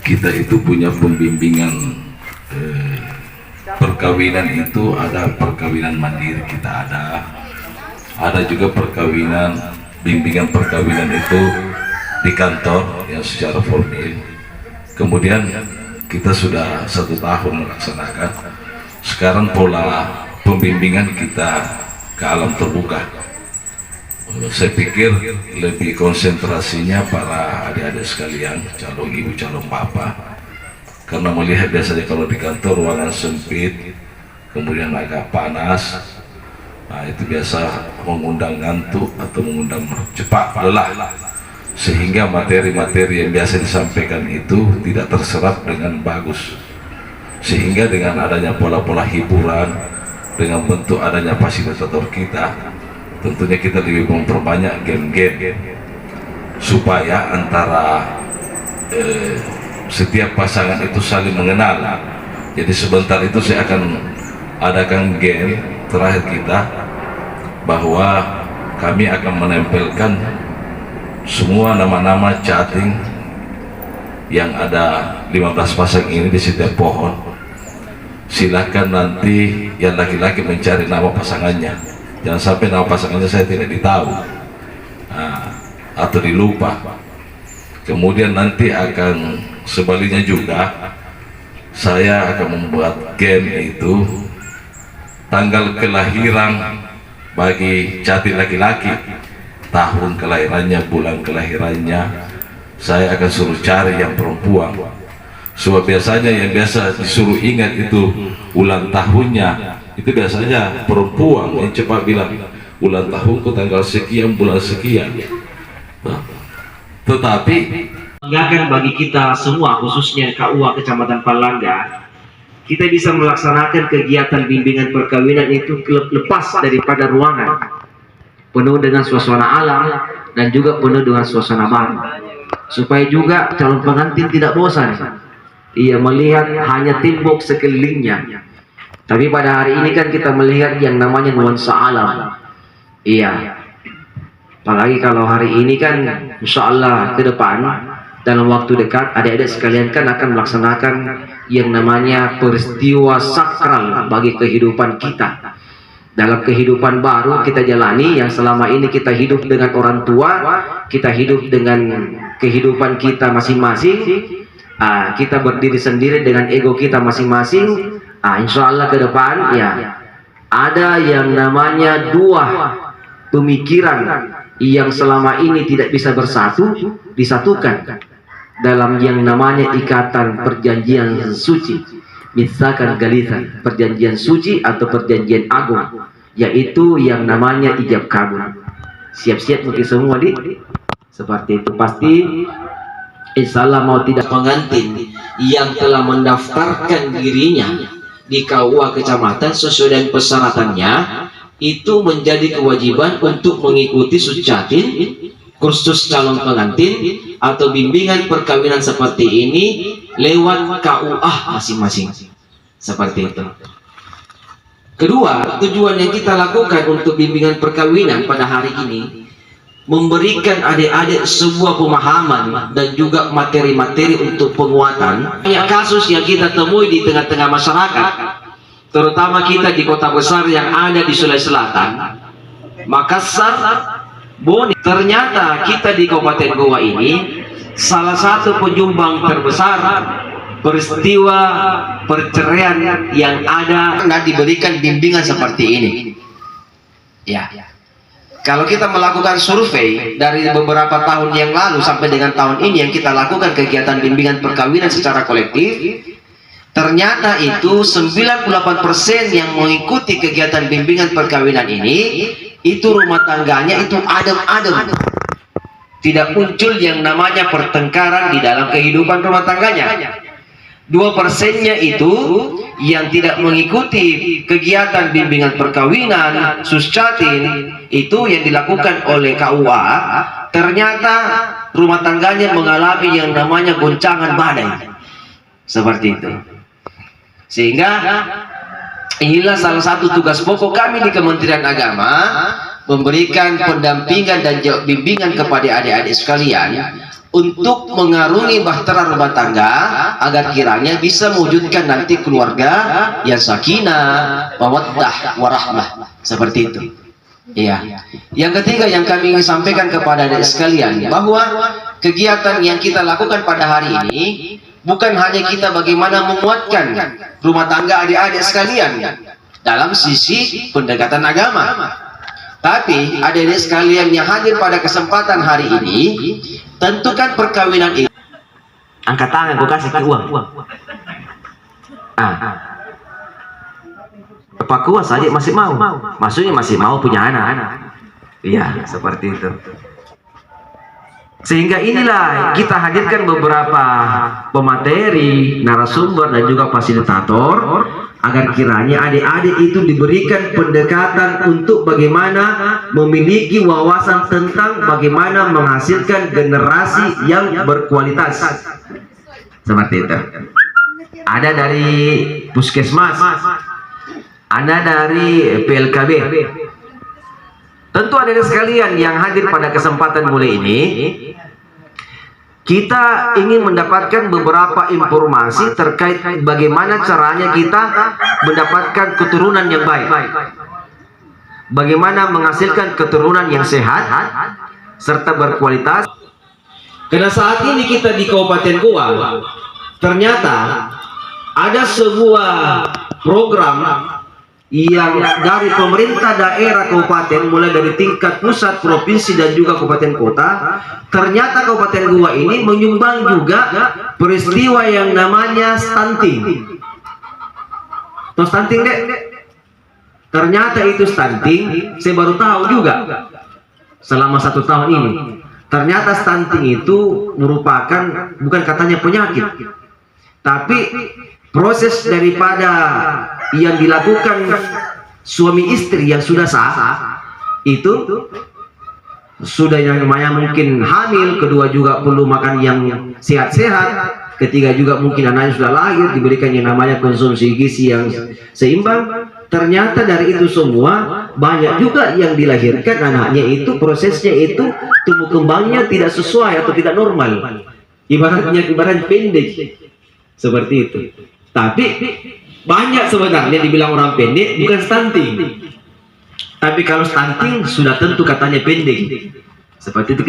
kita itu punya pembimbingan perkawinan. Itu ada perkawinan mandiri, kita ada juga perkawinan, bimbingan perkawinan itu di kantor yang secara formal. Kemudian kita sudah 1 tahun melaksanakan. Sekarang pola pembimbingan kita ke alam terbuka. Saya pikir lebih konsentrasinya para adik-adik sekalian, calon ibu, calon bapak, karena melihat biasanya kalau di kantor ruangan sempit, kemudian agak panas, nah itu biasa mengundang ngantuk atau mengundang cepat lelah, sehingga materi-materi yang biasa disampaikan itu tidak terserap dengan bagus. Sehingga dengan adanya pola-pola hiburan, dengan bentuk adanya fasilitator kita, tentunya kita lebih memperbanyak game-game supaya antara setiap pasangan itu saling mengenal. Jadi sebentar itu saya akan adakan game terakhir kita, bahwa kami akan menempelkan semua nama-nama chatting yang ada 15 pasang ini di setiap pohon. Silakan nanti yang laki-laki mencari nama pasangannya, jangan sampai nama pasangannya saya tidak ditahu atau dilupa. Kemudian nanti akan sebaliknya juga, saya akan membuat game itu tanggal kelahiran bagi cati laki-laki, tahun kelahirannya, bulan kelahirannya, saya akan suruh cari yang perempuan. Sebab biasanya yang biasa disuruh ingat itu ulang tahunnya, itu biasanya perempuan yang cepat bilang ulang tahunku tanggal sekian, bulan sekian. Tetapi mengingatkan bagi kita semua, khususnya KUA Kecamatan Palangga, kita bisa melaksanakan kegiatan bimbingan perkawinan itu lepas daripada ruangan, penuh dengan suasana alam dan juga penuh dengan suasana baru, supaya juga calon pengantin tidak bosan ia melihat hanya tembok sekelilingnya. Tapi pada hari ini kan kita melihat yang namanya nuansa alam. Iya, apalagi kalau hari ini kan insya Allah ke depan, dalam waktu dekat, adik-adik sekalian kan akan melaksanakan yang namanya peristiwa sakral bagi kehidupan kita. Dalam kehidupan baru kita jalani, yang selama ini kita hidup dengan orang tua, kita hidup dengan kehidupan kita masing-masing, kita berdiri sendiri dengan ego kita masing-masing. Insya Allah ke depan ya ada yang namanya 2 pemikiran yang selama ini tidak bisa bersatu, disatukan dalam yang namanya ikatan perjanjian suci, misalkan galitan, perjanjian suci atau perjanjian agung, yaitu yang namanya ijab kabul. Siap-siap mungkin semua seperti itu. Pasti insyaallah mau tidak pengantin yang telah mendaftarkan dirinya di KUA kecamatan sesuai dengan persyaratannya, itu menjadi kewajiban untuk mengikuti sucatin, kursus calon pengantin atau bimbingan perkawinan seperti ini lewat KUA masing-masing. Seperti itu. Kedua, tujuan yang kita lakukan untuk bimbingan perkawinan pada hari ini, memberikan adik-adik sebuah pemahaman dan juga materi-materi untuk penguatan. Banyak kasus yang kita temui di tengah-tengah masyarakat, terutama kita di kota besar yang ada di Sulawesi Selatan, Makassar, Bone. Ternyata kita di Kabupaten Goa ini salah satu penyumbang terbesar peristiwa perceraian yang ada, dan diberikan bimbingan seperti ini. Ya. Kalau kita melakukan survei dari beberapa tahun yang lalu sampai dengan tahun ini yang kita lakukan kegiatan bimbingan perkawinan secara kolektif, ternyata itu 98% yang mengikuti kegiatan bimbingan perkawinan ini, itu rumah tangganya itu adem-adem. Tidak muncul yang namanya pertengkaran di dalam kehidupan rumah tangganya. 2%-nya itu yang tidak mengikuti kegiatan bimbingan perkawinan, suscatin, itu yang dilakukan oleh KUA, ternyata rumah tangganya mengalami yang namanya goncangan badai. Seperti itu. Sehingga inilah salah satu tugas pokok kami di Kementerian Agama, memberikan pendampingan dan bimbingan kepada adik-adik sekalian untuk mengarungi bahtera rumah tangga agar kiranya bisa mewujudkan nanti keluarga yang sakinah, mawaddah, warahmah, seperti itu. Iya. Yang ketiga yang kami ingin sampaikan kepada adik sekalian, bahwa kegiatan yang kita lakukan pada hari ini bukan hanya kita bagaimana menguatkan rumah tangga adik-adik sekalian dalam sisi pendekatan agama, tapi adik-adik sekalian yang hadir pada kesempatan hari ini, tentukan perkawinan itu. Angkat tangan, gue kasih ke uang. Pak Kuas saja masih mau, maksudnya masih mau punya anak. Iya, seperti itu. Sehingga inilah kita hadirkan beberapa pemateri, narasumber dan juga fasilitator agar kiranya adik-adik itu diberikan pendekatan untuk bagaimana memiliki wawasan tentang bagaimana menghasilkan generasi yang berkualitas. Seperti itu. Ada dari Puskesmas, ada dari PLKB. Tentu ada sekalian yang hadir pada kesempatan mulai ini, kita ingin mendapatkan beberapa informasi terkait bagaimana caranya kita mendapatkan keturunan yang baik, bagaimana menghasilkan keturunan yang sehat serta berkualitas. Karena saat ini kita di Kabupaten Goa, ternyata ada sebuah program yang dari pemerintah daerah kabupaten, mulai dari tingkat pusat, provinsi dan juga kabupaten kota. Ternyata Kabupaten Goa ini menyumbang juga peristiwa yang namanya stunting. Tahu stunting, Dek? Ternyata itu stunting, saya baru tahu juga selama 1 tahun ini. Ternyata stunting itu merupakan bukan katanya penyakit, tapi proses daripada yang dilakukan suami istri yang sudah sah, itu sudah yang namanya mungkin hamil, kedua juga perlu makan yang sehat-sehat, ketiga juga mungkin anaknya sudah lahir, diberikan yang namanya konsumsi gizi yang seimbang. Ternyata dari itu semua banyak juga yang dilahirkan anaknya itu prosesnya itu tumbuh kembangnya tidak sesuai atau tidak normal, ibarat pendek, seperti itu. Tapi banyak sebenarnya dibilang orang pendek bukan stunting, tapi kalau stunting sudah tentu katanya pendek, seperti itu.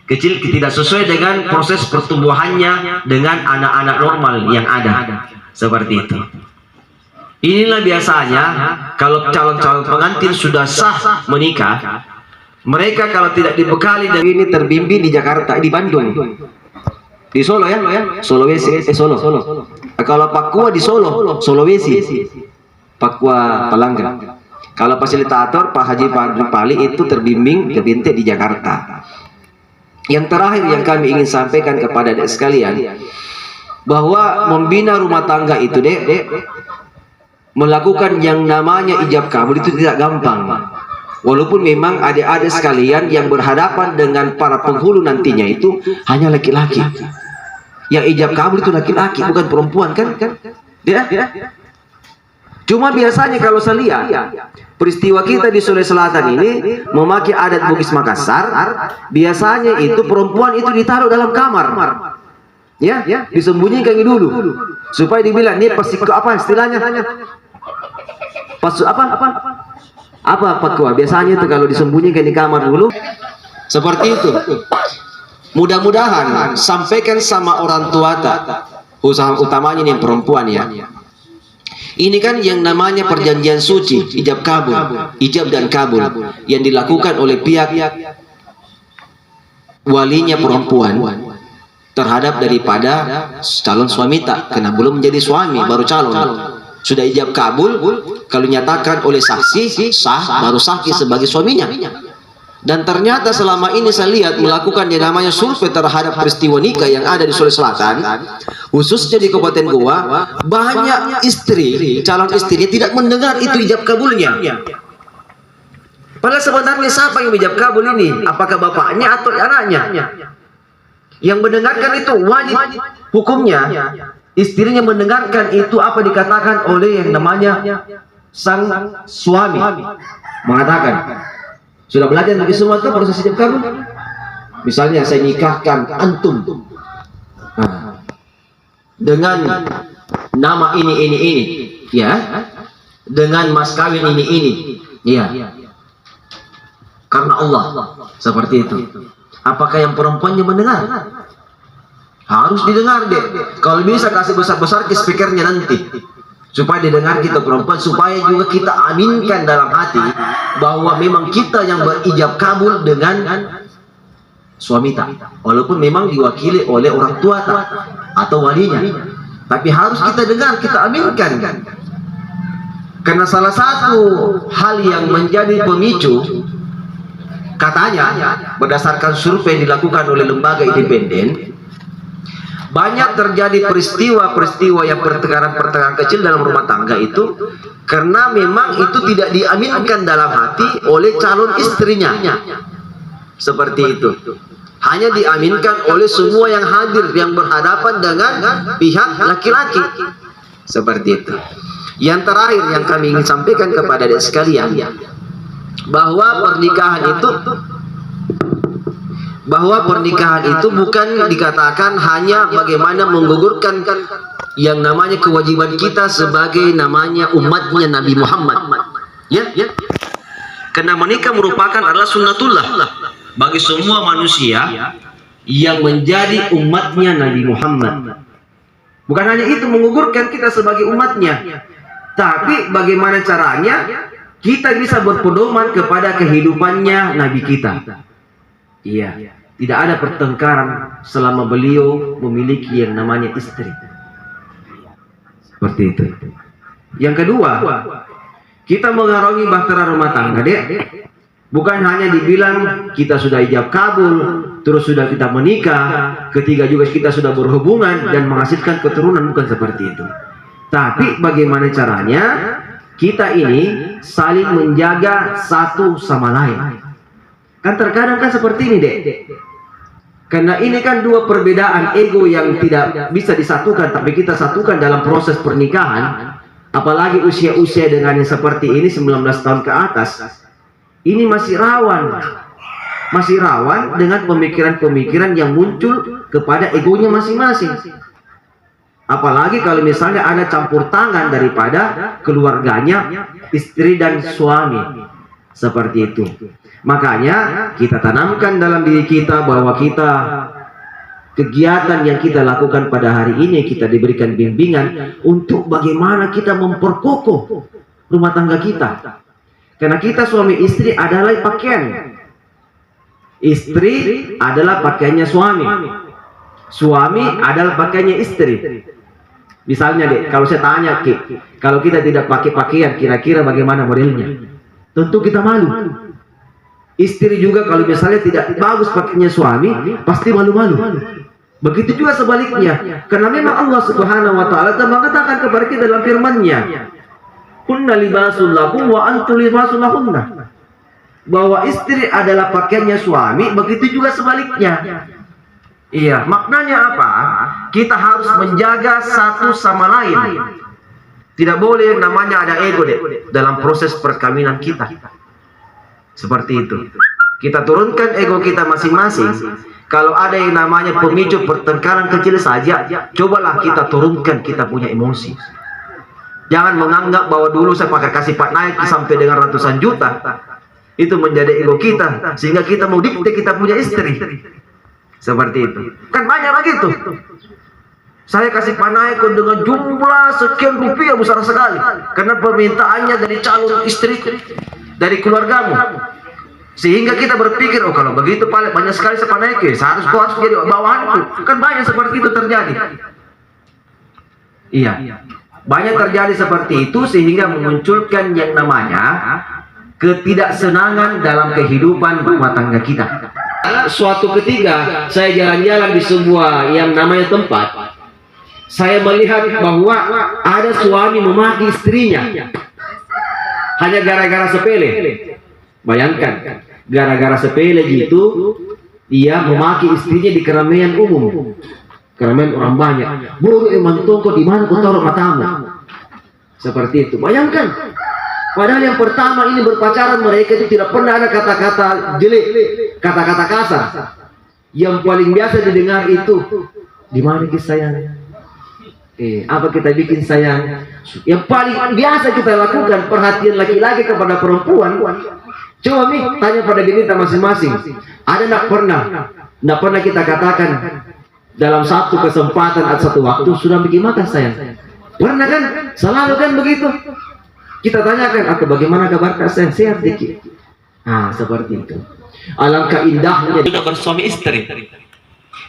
Kecil tidak sesuai dengan proses pertumbuhannya dengan anak-anak normal yang ada, seperti itu. Inilah biasanya kalau calon-calon pengantin sudah sah menikah, mereka kalau tidak dibekali, dan ini terbimbing di Jakarta, di Bandung, di Solo ya, Sulawesi, Solo. Kalau Papua di Solo, Sulawesi, Papua Palangga. Kalau fasilitator Pak Haji Pali itu terbimbing ke Bintik di Jakarta. Yang terakhir yang kami ingin sampaikan kepada adik sekalian, bahwa membina rumah tangga itu, Dek, melakukan yang namanya ijab kabul itu tidak gampang. Walaupun memang adik-adik sekalian yang berhadapan dengan para penghulu nantinya itu hanya laki-laki. Yang ijab kabul itu laki-laki, bukan perempuan, kan? Ya? Cuma biasanya kalau saya lihat peristiwa kita di Sulawesi Selatan ini memakai adat Bugis Makassar, biasanya itu perempuan itu ditaruh dalam kamar. Ya, disembunyikan dulu supaya dibilang ini pasti apa istilahnya? Pas apa pakwa biasanya itu kalau disembunyikan di kamar dulu, seperti itu. Mudah-mudahan sampaikan sama orang tua, usaha utamanya nih perempuan ya. Ini kan yang namanya perjanjian suci, ijab kabul, ijab dan kabul yang dilakukan oleh pihak walinya perempuan terhadap daripada calon suami tak, karena belum menjadi suami, baru calon. Sudah ijab kabul, kalau nyatakan oleh saksi sah, baru saksi sebagai suaminya. Dan ternyata selama ini saya lihat melakukan yang namanya survei terhadap peristiwa nikah yang ada di Sulawesi Selatan, khususnya di Kabupaten Goa, banyak istri, calon istri tidak mendengar itu ijab kabulnya. Padahal sebenarnya siapa yang ijab kabul ini? Apakah bapaknya atau anaknya? Yang mendengarkan itu wajib hukumnya. Istrinya mendengarkan itu apa dikatakan oleh yang namanya sang suami, mengatakan sudah belajar bagi semua itu proses ijab kabul. Misalnya saya nikahkan antum dengan nama ini, ya, dengan mas kawin ini, ya, karena Allah, seperti itu. Apakah yang perempuannya mendengar? Harus didengar deh. Kalau bisa kasih besar-besar ke speakernya nanti, supaya didengar kita perempuan, supaya juga kita aminkan dalam hati bahwa memang kita yang berijab kabul dengan suami tak, walaupun memang diwakili oleh orang tua tak atau walinya, tapi harus kita dengar, kita aminkan. Karena salah satu hal yang menjadi pemicu, katanya berdasarkan survei dilakukan oleh lembaga independen, banyak terjadi peristiwa-peristiwa yang pertengkaran-pertengkaran kecil dalam rumah tangga itu karena memang itu tidak diaminkan dalam hati oleh calon istrinya. Seperti itu. Hanya diaminkan oleh semua yang hadir, yang berhadapan dengan pihak laki-laki. Seperti itu. Yang terakhir yang kami ingin sampaikan kepada adik sekalian, bahwa pernikahan itu bukan dikatakan hanya bagaimana menggugurkan yang namanya kewajiban kita sebagai namanya umatnya Nabi Muhammad, ya. Karena menikah merupakan adalah sunnatullah bagi semua manusia yang menjadi umatnya Nabi Muhammad. Bukan hanya itu menggugurkan kita sebagai umatnya, tapi bagaimana caranya kita bisa berpedoman kepada kehidupannya Nabi kita. Iya, tidak ada pertengkaran selama beliau memiliki yang namanya istri. Seperti itu. Yang kedua, kita mengarungi bahtera rumah tangga, dek. Bukan hanya dibilang kita sudah ijab kabul, terus sudah kita menikah, ketiga juga kita sudah berhubungan dan menghasilkan keturunan, bukan seperti itu. Tapi bagaimana caranya kita ini saling menjaga satu sama lain. Kan terkadang kan seperti ini, dek. Karena ini kan dua perbedaan ego yang tidak bisa disatukan, tapi kita satukan dalam proses pernikahan. Apalagi usia-usia dengan yang seperti ini, 19 tahun ke atas. Ini masih rawan dengan pemikiran-pemikiran yang muncul kepada egonya masing-masing. Apalagi kalau misalnya ada campur tangan daripada keluarganya, istri dan suami. Seperti itu. Makanya kita tanamkan dalam diri kita bahwa kita kegiatan yang kita lakukan pada hari ini, kita diberikan bimbingan untuk bagaimana kita memperkokoh rumah tangga kita. Karena kita suami istri adalah pakaian. Istri adalah pakaiannya suami. Suami adalah pakaiannya istri. Misalnya, dek, kalau saya tanya, kalau kita tidak pakai pakaian, kira-kira bagaimana modelnya? Tentu kita malu. Istri juga kalau misalnya tidak bagus pakaiannya suami, pasti malu-malu. Begitu juga sebaliknya. Karena memang Allah Subhanahu wa taala telah mengatakan kepada kita dalam firman-Nya, "Kunna libasul lakum wa antum libasul lahunna." Bahwa istri adalah pakaiannya suami, begitu juga sebaliknya. Iya, maknanya apa? Kita harus menjaga satu sama lain. Tidak boleh namanya ada ego, dek, dalam proses perkawinan kita. Seperti itu. Kita turunkan ego kita masing-masing. Kalau ada yang namanya pemicu pertengkaran kecil saja, cobalah kita turunkan kita punya emosi. Jangan menganggap bahwa dulu saya pakai kasih Pak naik sampai dengan ratusan juta. Itu menjadi ego kita, sehingga kita mau dikte kita punya istri. Seperti itu. Kan banyak begitu. Saya kasih Pak naik dengan jumlah sekian rupiah besar sekali. Karena permintaannya dari calon istri, dari keluargamu. Sehingga kita berpikir, oh kalau begitu paling banyak sekali saya naik, seharusnya harus jadi bawahanku. Kan banyak seperti itu terjadi. Iya. Banyak terjadi seperti itu sehingga memunculkan yang namanya ketidaksenangan dalam kehidupan rumah tangga kita. Suatu ketika saya jalan-jalan di sebuah yang namanya tempat, saya melihat bahwa ada suami memaki istrinya hanya gara-gara sepele. Bayangkan, gara-gara sepele gitu dia memaki istrinya di keramaian umum. Keramaian orang banyak. Bodoh emang toko di mana kau taruh matamu? Seperti itu. Bayangkan. Padahal yang pertama ini berpacaran mereka itu tidak pernah ada kata-kata jelek, kata-kata kasar. Yang paling biasa didengar itu, di mana kita sayang? Apa kita bikin sayang? Yang paling biasa kita lakukan, perhatian laki-laki kepada perempuan. Coba tanya pada diri kita masing-masing. Ada nak pernah kita katakan dalam satu kesempatan atau satu waktu sudah bikin makan sayang? Pernah kan? Selalu kan begitu. Kita tanyakan, atau bagaimana kabar kak sayang? Sehat dikit. Nah, seperti itu. Alangkah indahnya sudah bersuami istri.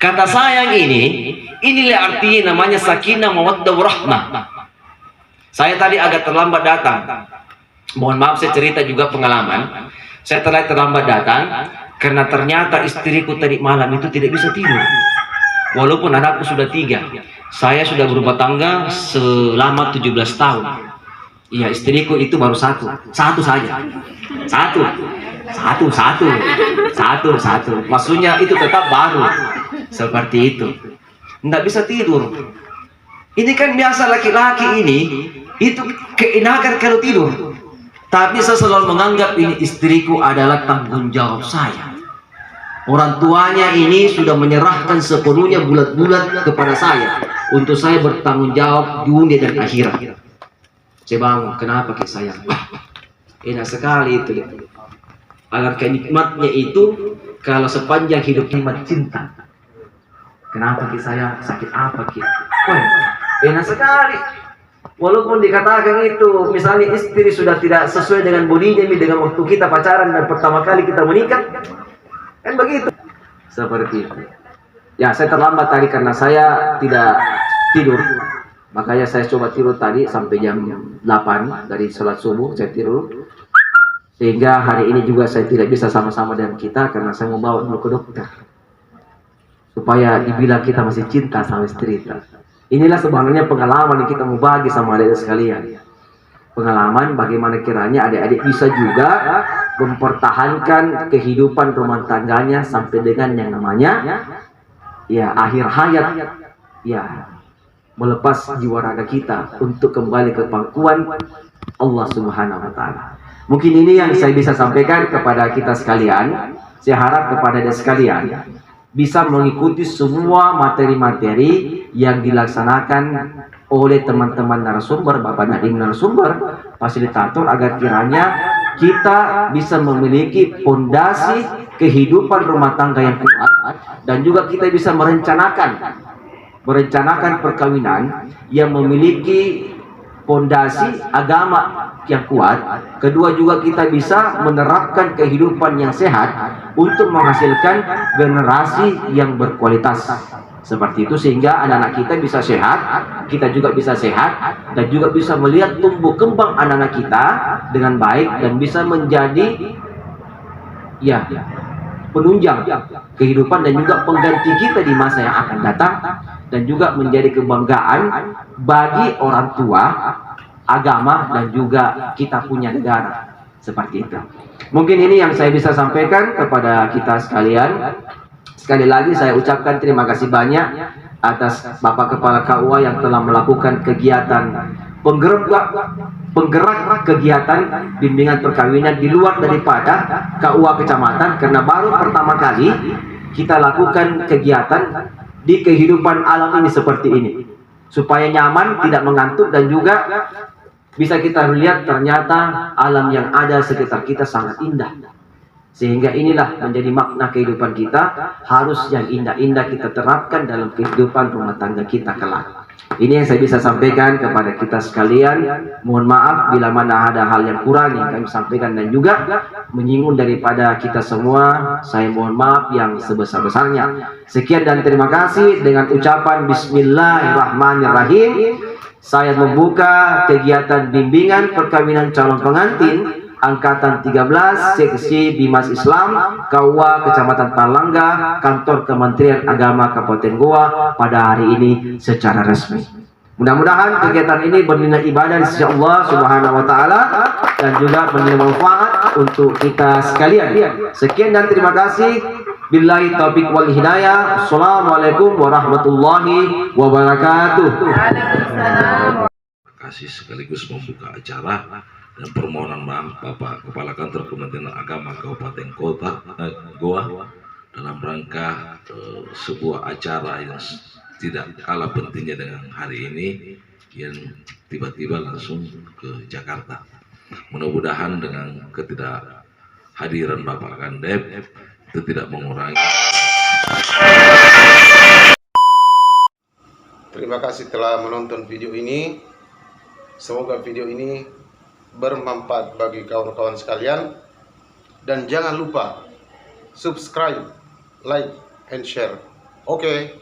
Kata sayang inilah artinya namanya sakinah mawaddah warahmah. Saya tadi agak terlambat datang. Mohon maaf, saya cerita juga pengalaman. Saya terlambat datang karena ternyata istriku tadi malam itu tidak bisa tidur. Walaupun anakku sudah 3. Saya sudah berumah tangga selama 17 tahun. Iya, istriku itu baru satu saja. Satu. Maksudnya itu tetap baru. Seperti itu. Nggak bisa tidur. Ini kan biasa laki-laki ini, itu keenakan kalau tidur. Tapi saya selalu menganggap ini istriku adalah tanggung jawab saya. Orang tuanya ini sudah menyerahkan sepenuhnya bulat-bulat kepada saya. Untuk saya bertanggung jawab dunia dan akhirat. Saya bangun, kenapa kita sayang? Enak sekali itu. Alangkah nikmatnya itu kalau sepanjang hidup nikmat cinta. Kenapa kita sayang? Sakit apa kita? Enak sekali. Walaupun dikatakan itu, misalnya istri sudah tidak sesuai dengan bodinya dengan waktu kita pacaran dan pertama kali kita menikah, kan begitu. Seperti itu. Ya, saya terlambat tadi karena saya tidak tidur. Makanya saya coba tidur tadi sampai jam 8 dari sholat subuh saya tidur. Sehingga hari ini juga saya tidak bisa sama-sama dengan kita karena saya mau bawa dulu ke dokter. Supaya dibilang kita masih cinta sama istri kita. Inilah sebenarnya pengalaman yang kita mau bagi sama adik-adik sekalian. Pengalaman bagaimana kiranya adik-adik bisa juga mempertahankan kehidupan rumah tangganya sampai dengan yang namanya ya akhir hayat, ya melepas jiwa raga kita untuk kembali ke pangkuan Allah Subhanahu wa taala. Mungkin ini yang saya bisa sampaikan kepada kita sekalian. Saya harap kepada adik sekalian bisa mengikuti semua materi-materi yang dilaksanakan oleh teman-teman narasumber, Bapak Nadim narasumber, fasilitator, agar kiranya kita bisa memiliki fondasi kehidupan rumah tangga yang kuat dan juga kita bisa merencanakan perkawinan yang memiliki fondasi agama yang kuat. Kedua juga kita bisa menerapkan kehidupan yang sehat untuk menghasilkan generasi yang berkualitas. Seperti itu sehingga anak-anak kita bisa sehat, kita juga bisa sehat dan juga bisa melihat tumbuh kembang anak-anak kita dengan baik dan bisa menjadi ya penunjang kehidupan dan juga pengganti kita di masa yang akan datang dan juga menjadi kebanggaan bagi orang tua, agama dan juga kita punya negara. Seperti itu. Mungkin ini yang saya bisa sampaikan kepada kita sekalian. Sekali lagi saya ucapkan terima kasih banyak atas Bapak Kepala KUA yang telah melakukan kegiatan penggerak kegiatan bimbingan perkawinan di luar daripada KUA kecamatan, karena baru pertama kali kita lakukan kegiatan di kehidupan alam ini seperti ini supaya nyaman, tidak mengantuk dan juga bisa kita lihat ternyata alam yang ada sekitar kita sangat indah. Sehingga inilah menjadi makna kehidupan kita, harus yang indah-indah kita terapkan dalam kehidupan rumah tangga kita kelak. Ini yang saya bisa sampaikan kepada kita sekalian. Mohon maaf bila mana ada hal yang kurang yang kami sampaikan dan juga menyinggung daripada kita semua. Saya mohon maaf yang sebesar-besarnya. Sekian dan terima kasih. Dengan ucapan Bismillahirrahmanirrahim, saya membuka kegiatan bimbingan perkawinan calon pengantin Angkatan 13 Seksi Bimas Islam KUA Kecamatan Palangga, Kantor Kementerian Agama Kabupaten Goa pada hari ini secara resmi. Mudah-mudahan kegiatan ini bernilai ibadah di sisi Allah Subhanahu wa taala dan juga bernilai manfaat untuk kita sekalian. Sekian dan terima kasih. Billahi taufiq wal hidayah. Assalamualaikum warahmatullahi wabarakatuh. Terima kasih sekaligus membuka acara dan permohonan maaf Bapak Kepala Kantor Kementerian Agama Kabupaten Goa dalam rangka sebuah acara yang tidak kalah pentingnya dengan hari ini, yang tiba-tiba langsung ke Jakarta. Mudah-mudahan dengan ketidakhadiran Bapak Kandep itu tidak mengurangi. Terima kasih telah menonton video ini. Semoga video ini bermanfaat bagi kawan-kawan sekalian. Dan jangan lupa subscribe, like, and share. Oke.